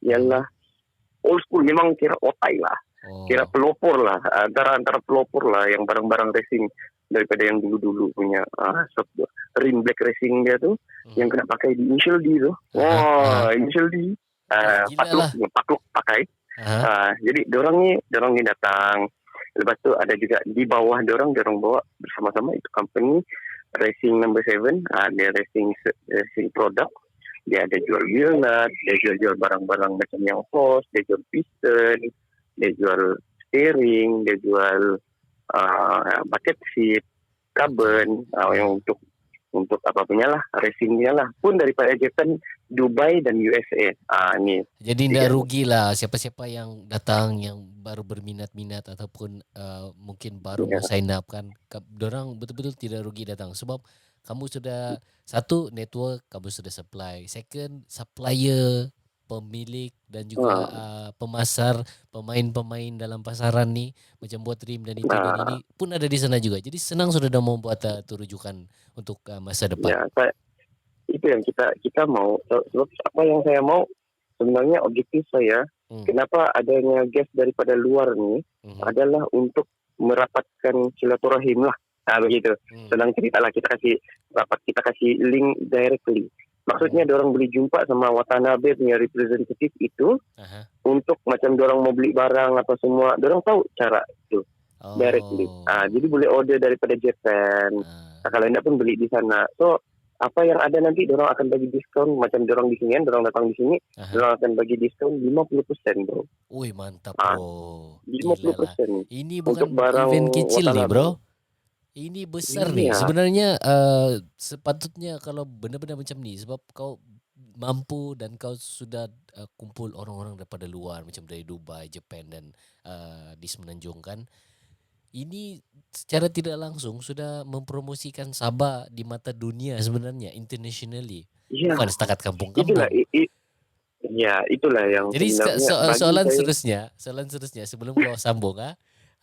ialah old school, memang kira otai lah. Kira pelopor lah, antara pelopor lah yang barang-barang racing daripada yang dulu-dulu punya rim black racing dia tu, yang kena pakai di Initial D tu. Initial D. Pakluk pakai. Jadi dorang ni datang. Lepas tu ada juga di bawah dorang bawa bersama-sama itu company Racing Number 7. Dia racing product. Dia ada jual wheel nut, dia jual barang-barang macam yang hose, dia jual piston, dia jual steering, dia jual bucket seat, carbon, yang untuk apa punya lah, racingnya lah, pun daripada Japan, Dubai dan USA. Ni. Jadi tidak rugi lah siapa-siapa yang datang yang baru berminat-minat ataupun mungkin baru mau sign up kan, dorang betul-betul tidak rugi datang, sebab kamu sudah satu network, kamu sudah supply, second supplier, pemilik dan juga pemasar, pemain-pemain dalam pasaran ni macam buat rim dan itu dan ini pun ada di sana juga. Jadi senang sudah dah membuat tu rujukan untuk masa depan. Itu yang kita mau. Sebab apa yang saya mau sebenarnya, objektif saya kenapa adanya guest daripada luar ni adalah untuk merapatkan silaturahim lah. Begitu. Senang cerita lah, kita kasih link directly. Maksudnya diorang boleh jumpa sama Watanabe punya representative itu untuk macam diorang mau beli barang apa semua, diorang tahu cara itu directly. Jadi boleh order daripada Japan. Kalau tidak pun beli di sana. So apa yang ada nanti dorang akan bagi diskon macam dorang di sini kan, dorang datang di sini, Aha. dorang akan bagi diskon 50% bro. Wih, mantap Ah, bro. Gila lah. 50% Ini untuk bukan barang event kecil nih Watanabe. bro. Ini besar nih. Iya, Sebenarnya sepatutnya kalau benar-benar macam ni, sebab kau mampu dan kau sudah kumpul orang-orang daripada luar macam dari Dubai, Japan dan di Semenanjung kan. Ini secara tidak langsung sudah mempromosikan Sabah di mata dunia sebenarnya internationally. iya, Bukan setakat itulah, kampung-kampung. ya itulah yang Jadi sebenarnya bagi soalan saya. seterusnya sebelum kau sambung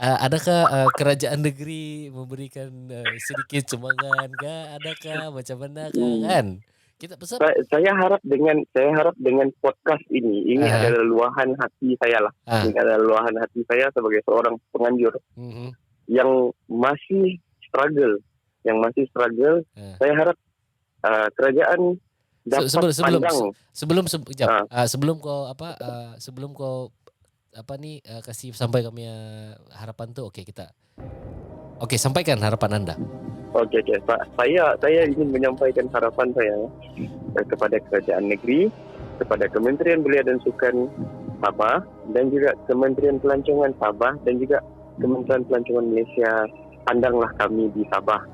adakah kerajaan negeri memberikan sedikit sumbangan kah? Adakah macam mana kah Hmm, kan? Kita pesan. saya harap dengan podcast ini Aha. adalah luahan hati saya lah. Ini Ah. adalah luahan hati saya sebagai seorang penganjur Mhm. yang masih struggle, Ah. Saya harap kerajaan dapat Sebelum sebelum pandang. sebelum jap. Uh, Sebelum kau kasih sampai kami harapan tu, okey kita. Okey, sampaikan harapan anda. Okey. Saya ingin menyampaikan harapan saya kepada kerajaan negeri, kepada Kementerian Belia dan Sukan Sabah dan juga Kementerian Pelancongan Sabah dan juga Kementerian Pelancongan Malaysia. Pandanglah kami di Sabah.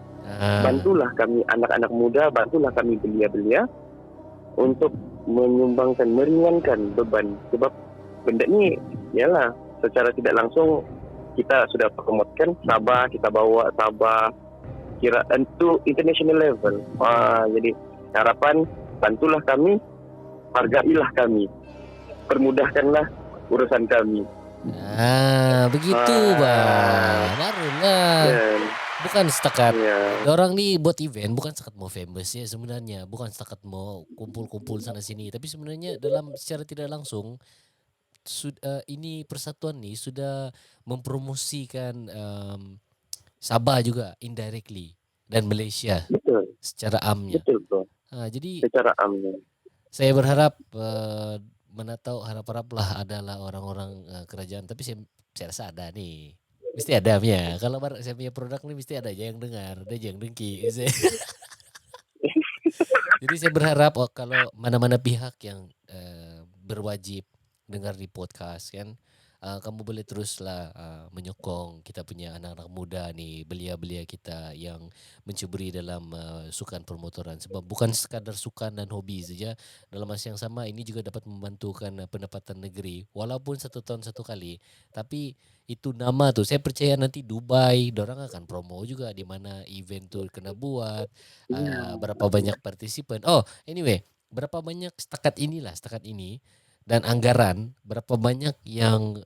Bantulah kami anak-anak muda, bantulah kami belia-belia untuk meringankan beban. Sebab benda ni ialah secara tidak langsung kita sudah promotkan Sabah, kita bawa Sabah kira untuk international level. Jadi harapan bantulah kami, hargailah kami, permudahkanlah urusan kami. Begitu bah. Barulah. Dan Bukan setakat ya, orang ni buat event bukan setakat mau famous ya sebenarnya, bukan setakat mau kumpul-kumpul sana sini, tapi sebenarnya dalam secara tidak langsung ini persatuan ni sudah mempromosikan Sabah juga indirectly dan Malaysia betul, secara amnya. betul bro. Jadi Secara amnya. saya berharap mana tahu harap-haraplah adalah orang-orang kerajaan, tapi saya rasa ada nih. Mesti ada punya. Kalau saya punya produk ni mesti ada aja yang dengar, ada aja yang dengki. Jadi saya berharap kalau mana-mana pihak yang berwajib dengar di podcast kan, kamu boleh teruslah menyokong kita punya anak-anak muda ni, belia-belia kita yang mencuburi dalam sukan permotoran. Sebab bukan sekadar sukan dan hobi saja, dalam masa yang sama ini juga dapat membantukan pendapatan negeri. Walaupun 1 tahun 1 kali, tapi itu nama tu saya percaya nanti Dubai dorang akan promo juga di mana event tu kena buat, berapa banyak partisipan. Oh, anyway, berapa banyak setakat ini dan anggaran berapa banyak yang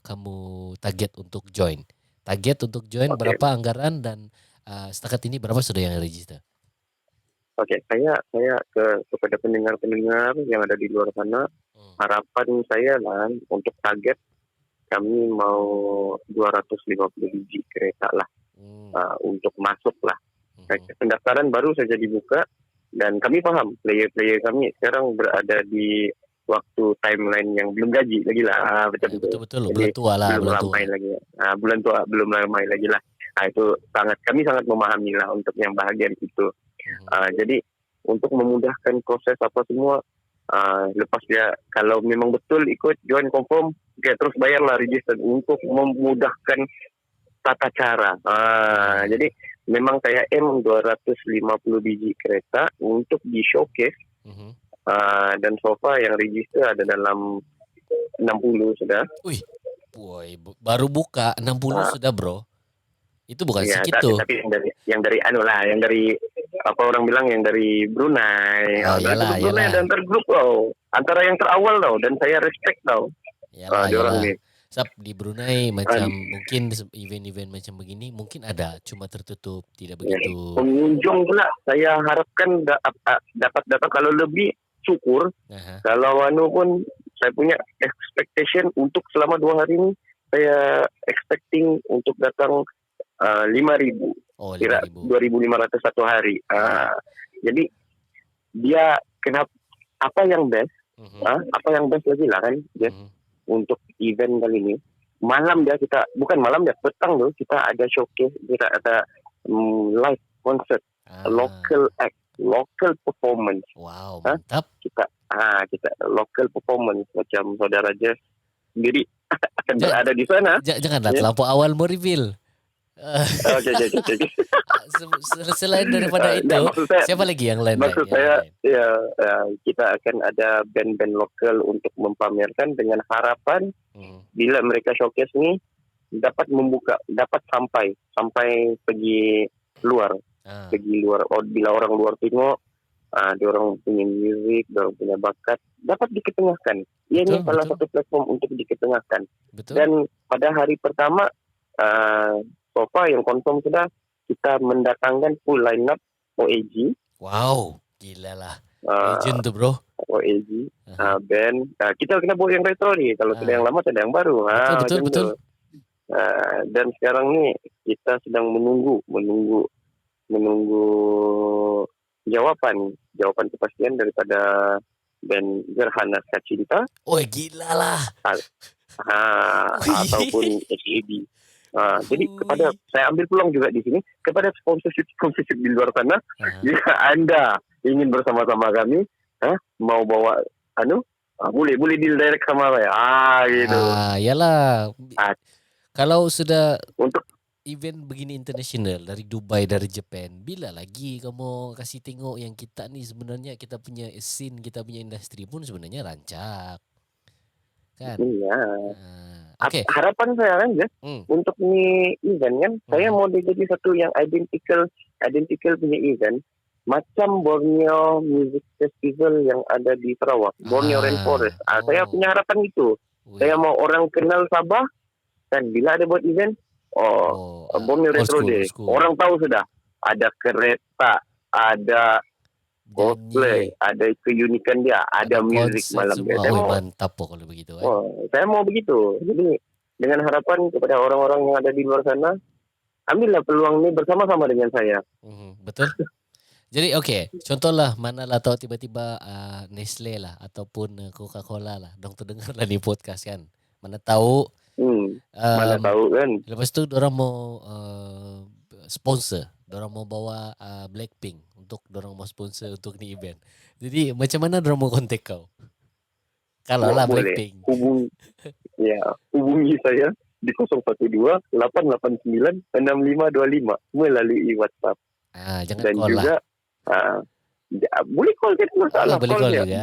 kamu target untuk join? Target untuk join Okey. berapa anggaran dan setakat ini berapa sudah yang register? Okey, saya kepada pendengar-pendengar yang ada di luar sana, harapan saya lah untuk target kami mau 250 biji kereta lah untuk masuk lah. Pendaftaran baru saja dibuka dan kami faham player-player kami sekarang berada di waktu timeline yang belum gaji lagi lah. Betul-betul bulan tua lah, belum ramai lagi. Bulan tua belum ramai lagi lah. Itu kami sangat memahami lah untuk yang bahagian itu. Jadi untuk memudahkan proses apa semua, lepas dia kalau memang betul ikut join confirm, terus bayarlah register untuk memudahkan tata cara. Jadi memang saya 250 biji kereta untuk di showcase. Dan so far yang register ada dalam 60 sudah. Wih, boy, baru buka 60 sudah bro. Itu bukan ya, sedikit tuh. Tapi yang dari yang dari apa orang bilang yang dari Brunei. Yalah. Dan tergrup antara yang terawal dan saya respect Yalah. Di Brunei macam mungkin event-event macam begini mungkin ada, cuma tertutup, tidak begitu. Pengunjung pula saya harapkan dapat datang kalau lebih syukur. Kalau pun saya punya expectation untuk selama 2 hari ini saya expecting untuk datang 5,000. Kira 2,500 satu hari. Jadi dia kenapa apa yang best? Apa yang best lagi lah kan? Untuk event kali ini petang kita ada showcase, kita ada live concert local act local performance. Wow, Ha? mantap. Kita local performance macam saudara Jeff sendiri akan Ja- berada di sana. Janganlah Ya. terlampau awal mau reveal. Eh, Okey. Selain daripada itu, Maksud saya, siapa lagi yang lain? ya, kita akan ada band-band lokal untuk mempamerkan dengan harapan Hmm. bila mereka showcase ni dapat sampai pergi luar. Bila orang luar tengok, dia orang punya music, dia orang punya bakat dapat diketengahkan. Ia ni salah satu platform untuk diketengahkan. Betul. Dan pada hari pertama, so far yang confirm sudah, kita mendatangkan full lineup OAG. Wow, gila lah. Legend tu bro. OAG, band. Kita kena bawa yang retro ni. Kalau sudah yang lama, sudah yang baru. Betul. Dan sekarang ni kita sedang menunggu jawapan kepastian daripada band Gerhana Cinta. Oh gila lah. Ataupun HAB. Jadi saya ambil peluang juga di sini kepada sponsorship di luar sana. Jika anda ingin bersama-sama kami, mau bawa boleh deal direct sama saya. Gitu. Yalah. Kalau sudah untuk event begini international dari Dubai, dari Japan, bila lagi kamu kasih tengok yang kita ni sebenarnya kita punya scene, kita punya industri pun sebenarnya rancak. Kan? Iya. Okay. Harapan saya kan untuk ni event kan, saya mau jadi satu yang identical punya event macam Borneo Music Festival yang ada di Sarawak, Borneo Rainforest. Saya punya harapan itu. Saya mau orang kenal Sabah kan, bila ada buat event, Borneo Retro Day, orang tahu sudah ada kereta, ada cosplay, ada keunikan dia, ada music malam dia. Mantap kalau begitu. Saya mau begitu. Jadi dengan harapan kepada orang-orang yang ada di luar sana, ambillah peluang ini bersama-sama dengan saya. Betul. Jadi contohlah manalah tahu tiba-tiba Nestle lah ataupun Coca-Cola lah, dong terdengar lah di podcast kan. Mana tahu kan. Lepas tu dorang mau sponsor, dorang mau bawa Blackpink untuk dorang mau sponsor untuk ni event. Jadi macam mana dorang mau kontak kau? Kalau lah Blackpink. Hubungi saya di 012 889 6525 melalui WhatsApp. Jangan dan call juga boleh call, tidak masalah. Boleh call juga.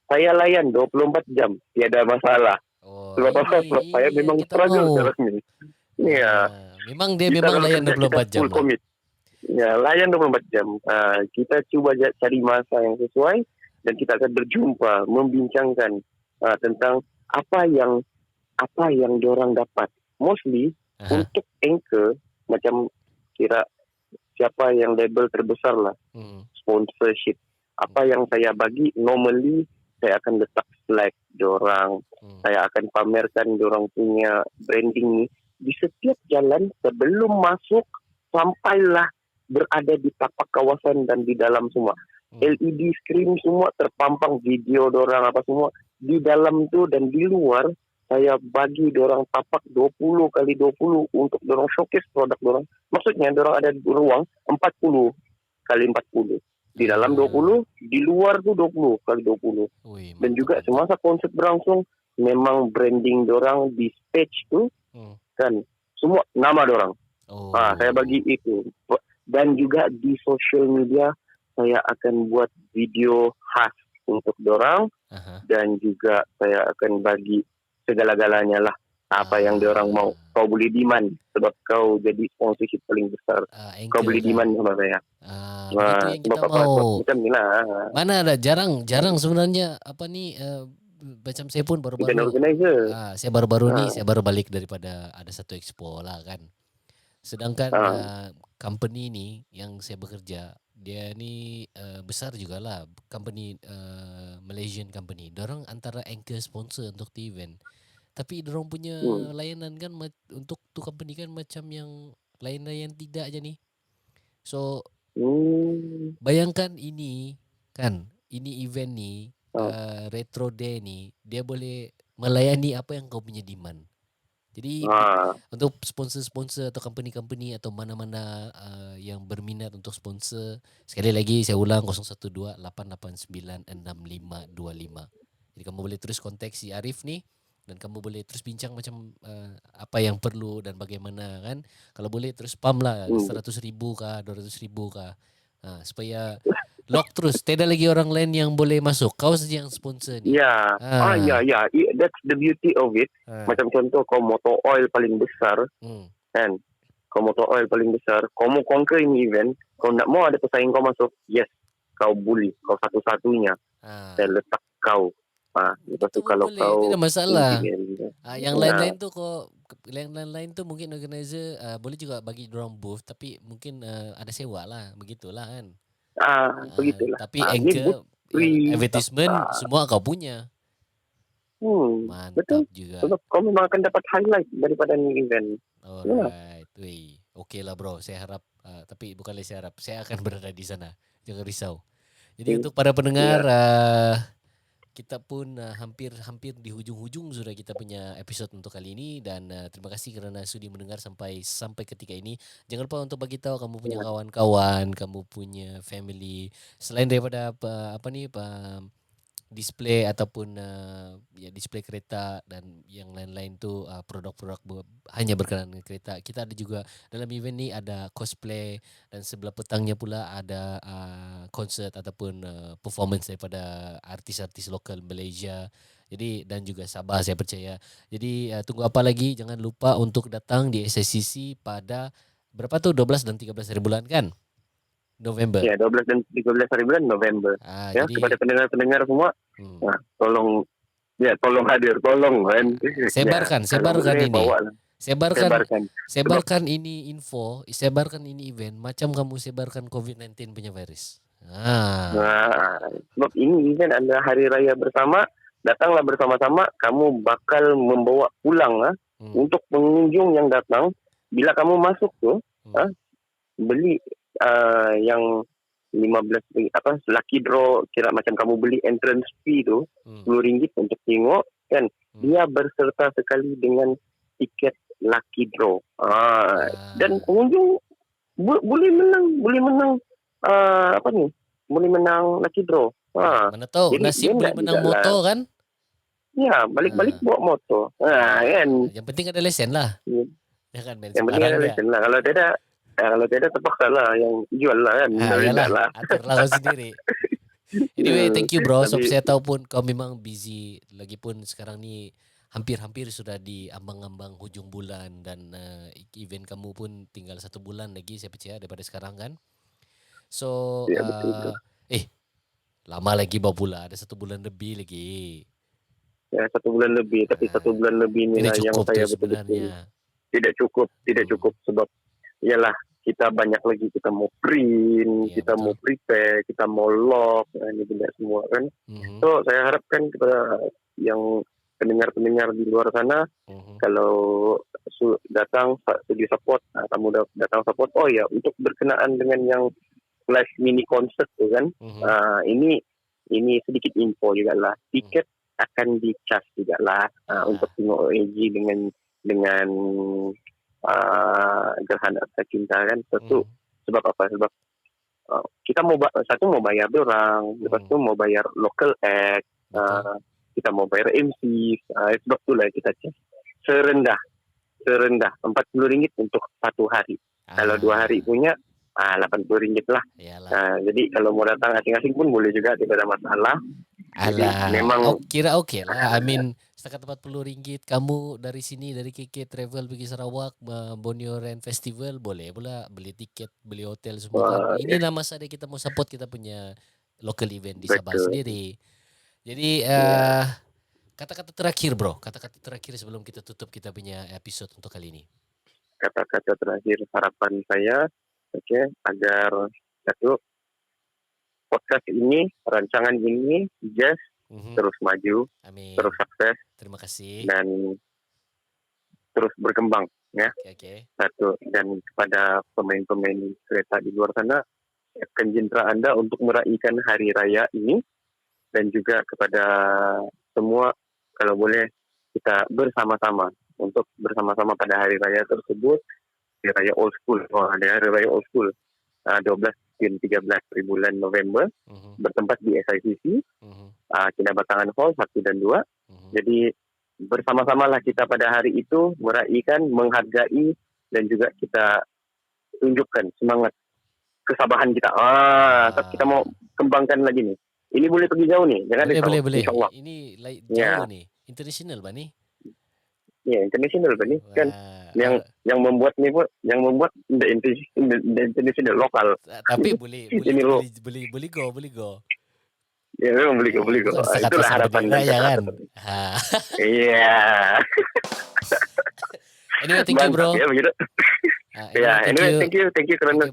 Saya layan 24 jam, tiada masalah. Sebab saya memang struggle sekarang ni. Memang layan 24 jam. Layan 24 jam. Kita cuba cari masa yang sesuai dan kita akan berjumpa, membincangkan tentang apa yang diorang dapat. Mostly untuk anchor, macam kira siapa yang label terbesar lah, sponsorship. Apa yang saya bagi, normally saya akan letak flag diorang, saya akan pamerkan diorang punya branding ni di setiap jalan sebelum masuk, sampailah berada di tapak kawasan dan di dalam semua. LED screen semua terpampang video diorang apa semua di dalam tu, dan di luar saya bagi diorang tapak 20 kali 20 untuk diorang showcase produk diorang. Maksudnya diorang ada ruang 40 kali 40. Di dalam 20, di luar tu 20 kali 20. Dan juga semasa konsep berlangsung, memang branding diorang di stage tu kan semua nama diorang. Saya bagi itu. Dan juga di social media saya akan buat video khas untuk diorang, dan juga saya akan bagi segala-galanya lah apa yang diorang mau. Kau boleh demand sebab kau jadi sponsorship paling besar. Kau boleh demand sama saya. Itu yang kita mau. Macam ni lah. Mana ada jarang sebenarnya apa ni macam saya pun baru-baru. Saya baru-baru ni saya baru balik daripada ada satu expo lah kan. Sedangkan company ni yang saya bekerja, dia ni besar jugalah, company Malaysian company. Dorang antara anchor sponsor untuk the event. Tapi dorang punya layanan kan untuk tu company kan macam yang layan-layan tidak aja ni. So bayangkan ini kan, ini event ni Retro Day ni, dia boleh melayani apa yang kau punya demand. Jadi Ah, untuk sponsor-sponsor atau company-company atau mana-mana yang berminat untuk sponsor, sekali lagi saya ulang 012-889-6525. Jadi kamu boleh terus kontak si Arif nih dan kamu boleh terus bincang macam apa yang perlu dan bagaimana kan. Kalau boleh terus pam lah hmm. 100,000 kah, 200,000 kah. Supaya lock terus. Tidak lagi orang lain yang boleh masuk. Kau saja yang sponsor ni. Ya, Ah, ya. That's the beauty of it. ah, Macam contoh Komodo Oil paling besar, hmm, kan? Komodo Oil paling besar. Kau mau conquer ini event, kau nak mau ada pesaing kau masuk, yes, kau bully, kau satu-satunya. Saya ah. letak kau. Lepas Itu tu pun kalau boleh, kau tidak masalah. ingin, Yang ya, lain-lain tu kok yang lain-lain tu mungkin organizer boleh juga bagi dorang booth tapi mungkin ada sewa lah, begitulah kan. begitulah. Tapi Ni boot anchor yang free. advertisement semua kau punya. Betul. Mantap juga. Sebab kau memang akan dapat highlight daripada ni event. Ya, Alright. Wih. Okey lah bro, saya harap tapi bukanlah saya harap, saya akan berada di sana. Jangan risau. Jadi untuk para pendengar ya, kita pun hampir di hujung-hujung sudah kita punya episod untuk kali ini dan terima kasih kerana sudi mendengar sampai ketika ini. Jangan lupa untuk bagi tahu kamu punya ya, kawan-kawan, kamu punya family selain daripada apa ni display ataupun ya display kereta dan yang lain-lain tu produk-produk hanya berkenaan dengan kereta. Kita ada juga dalam event ni ada cosplay dan sebelah petangnya pula ada konsert ataupun performance daripada artis-artis lokal Malaysia. Jadi dan juga Sabah saya percaya. Jadi tunggu apa lagi? Jangan lupa untuk datang di SSCC pada berapa tu 12 dan 13 hari bulan kan? November. ya, 12 dan 13 hari bulan November. Ya, kepada Jadi pendengar-pendengar semua, hmm, tolong, ya, tolong hadir, tolong kan. Ya, kalau sebarkan boleh ini. bawa lah, Sebarkan sebarkan. Sebab sebarkan ini info, sebarkan ini event macam kamu sebarkan COVID-19 punya virus. sebab ini event adalah hari raya bersama, datanglah bersama-sama, kamu bakal membawa pulang Hmm, untuk pengunjung yang datang. Bila kamu masuk tuh, hmm, beli yang 15 apa lucky draw, kira macam kamu beli entrance fee tu hmm, RM10 untuk tengok kan, hmm. dia berserta sekali dengan tiket lucky draw. Dan Ah, pengunjung boleh menang apa ni, boleh menang lucky draw. mana tahu Jadi nasib dia boleh nak menang jugalah, motor kan? ya, balik-balik Ah, bawa motor, kan. yang penting ada lesen lah. Jangan main Yang penting sembarang ada dia. lesen lah. Kalau tidak terpaksa lah yang jual lah kan. Tidak Yalah, lah. aturlah kau sendiri. Anyway, Hmm, thank you bro. So Tapi saya tahu pun kau memang busy. Lagipun sekarang ni hampir-hampir sudah di ambang-ambang hujung bulan dan event kamu pun tinggal 1 bulan lagi saya percaya daripada sekarang kan. So ya, betul bro. lama lagi bawa pula ada 1 bulan lebih lagi. Ya, 1 bulan lebih. Tapi Ah, 1 bulan lebih tidak inilah yang cukup tu saya betul-betul sebenarnya. tidak cukup. Tidak Hmm, cukup sebab ialah kita banyak lagi, kita mau print, ya kita mau betul. prepare, kita mau log, ini benda semua kan. Mhm, So saya harapkan kepada yang pendengar-pendengar di luar sana, mhm, kalau datang sudi support, kamu datang support. Oh ya, untuk berkenaan dengan yang live mini concert tu kan, mhm, ini sedikit info juga lah. mhm. Tiket akan dicas juga lah untuk Ah, tengok OAG dengan Gerhana Aksa Cinta kan. Tentu mhm, sebab apa? Sebab kita satu mau bayar orang, lepas mhm. tu mau bayar local act, Betul. kita mau bayar MC, sebab itulah kita cas serendah serendah RM40 untuk 1 hari. Kalau 2 hari Ah, punya RM80 lah. iyalah. Jadi kalau mau datang asing-asing pun boleh juga, tidak ada masalah. Jadi Alah, memang kira okey lah. I mean, setakat RM40 kamu dari sini dari KK travel pergi Sarawak, Borneo Rain Festival boleh pula beli tiket, beli hotel semua kan. ya, Inilah masa dia kita mau support kita punya local event di Sabah betul. sendiri. Jadi Ya, kata-kata terakhir bro, kata-kata terakhir sebelum kita tutup kita punya episode untuk kali ini. kata-kata terakhir harapan saya, oke, agar satu podcast ini, rancangan ini, just Mhm. terus maju, terus Amin. sukses, Terima kasih. dan terus berkembang. Ya, Oke, oke. satu. Dan kepada pemain-pemain kereta di luar sana, siapkan jentera Anda untuk meraihkan hari raya ini, dan juga kepada semua, kalau boleh kita bersama-sama untuk bersama-sama pada hari raya tersebut, hari raya old school. Ada hari raya old school 12 dan 13 di bulan November, bertempat di SICC, Kinabatangan Hall 1 dan 2. Jadi bersama-sama lah kita pada hari itu meraihkan, menghargai, dan juga kita tunjukkan semangat kesabaran kita. Kita mau kembangkan lagi nih. Ini boleh pergi jauh nih, jangan risau. Boleh. Insyaallah. Ini Ya. jauh nih, international Bang nih. Ya, international Bang nih. Kan yang membuat nih pun, yang membuat the international lokal. Tapi boleh go. Ya memang boleh go. Itulah harapan dan kan. Iya. Anyway, thank you bro. Ya begitu. Thank you kerana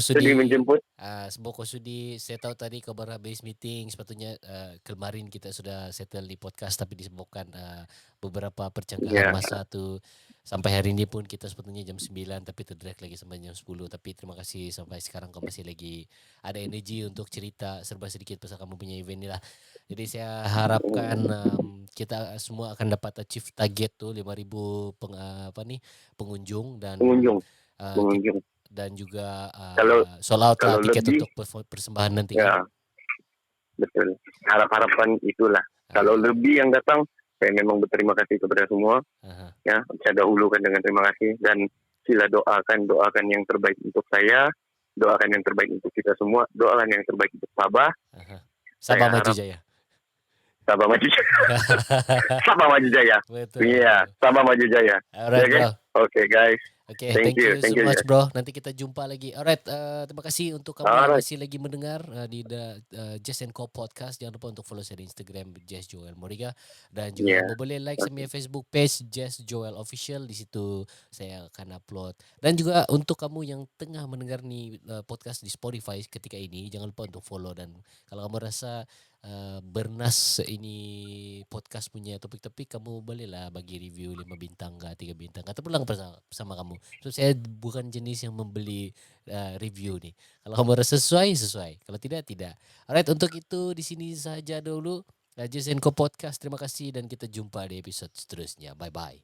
sudi menjemput. Semoga kau sudi. Saya tahu tadi kau baru habis meeting. Sepatutnya kemarin kita sudah settle di podcast, tapi disebabkan beberapa percanggahan masa tu sampai hari ini pun kita sepatutnya jam 9 tapi terdrag lagi sampai jam 10. Tapi terima kasih sampai sekarang kau masih lagi ada energi untuk cerita serba sedikit pasal kamu punya event ni lah. Jadi saya harapkan kita semua akan dapat achieve target tu 5,000 pengunjung dan dan juga sold out lah tiket untuk persembahan nanti. Ya, betul. Harapan itulah. Kalau lebih yang datang, saya memang berterima kasih kepada semua. Ya, saya dahulukan dengan terima kasih dan sila doakan yang terbaik untuk saya, doakan yang terbaik untuk kita semua, doakan yang terbaik untuk Sabah. Sabah Maju Jaya. Sabah Maju Jaya. Sabah Maju Jaya. Iya, Sabah Maju Jaya. Alright, okay, guys. Okay, thank you so much bro. Nanti kita jumpa lagi. Alright, terima kasih untuk kamu yang masih lagi mendengar di Jazz & Co Podcast. Jangan lupa untuk follow saya di Instagram Jazz Joel Moriga, dan juga boleh like saya Facebook page Jazz Joel Official. Di situ saya akan upload. Dan juga untuk kamu yang tengah mendengar nih podcast di Spotify ketika ini, jangan lupa untuk follow. Dan kalau kamu rasa bernas ini podcast punya topik-topik, kamu bolehlah bagi review 5 bintang ke 3 bintang atau pulang bersama kamu. So saya bukan jenis yang membeli review nih. Kalau kamu rasa sesuai. Kalau tidak. Alright, untuk itu di sini saja dulu Jazz & Co Podcast. Terima kasih dan kita jumpa di episode seterusnya. Bye bye.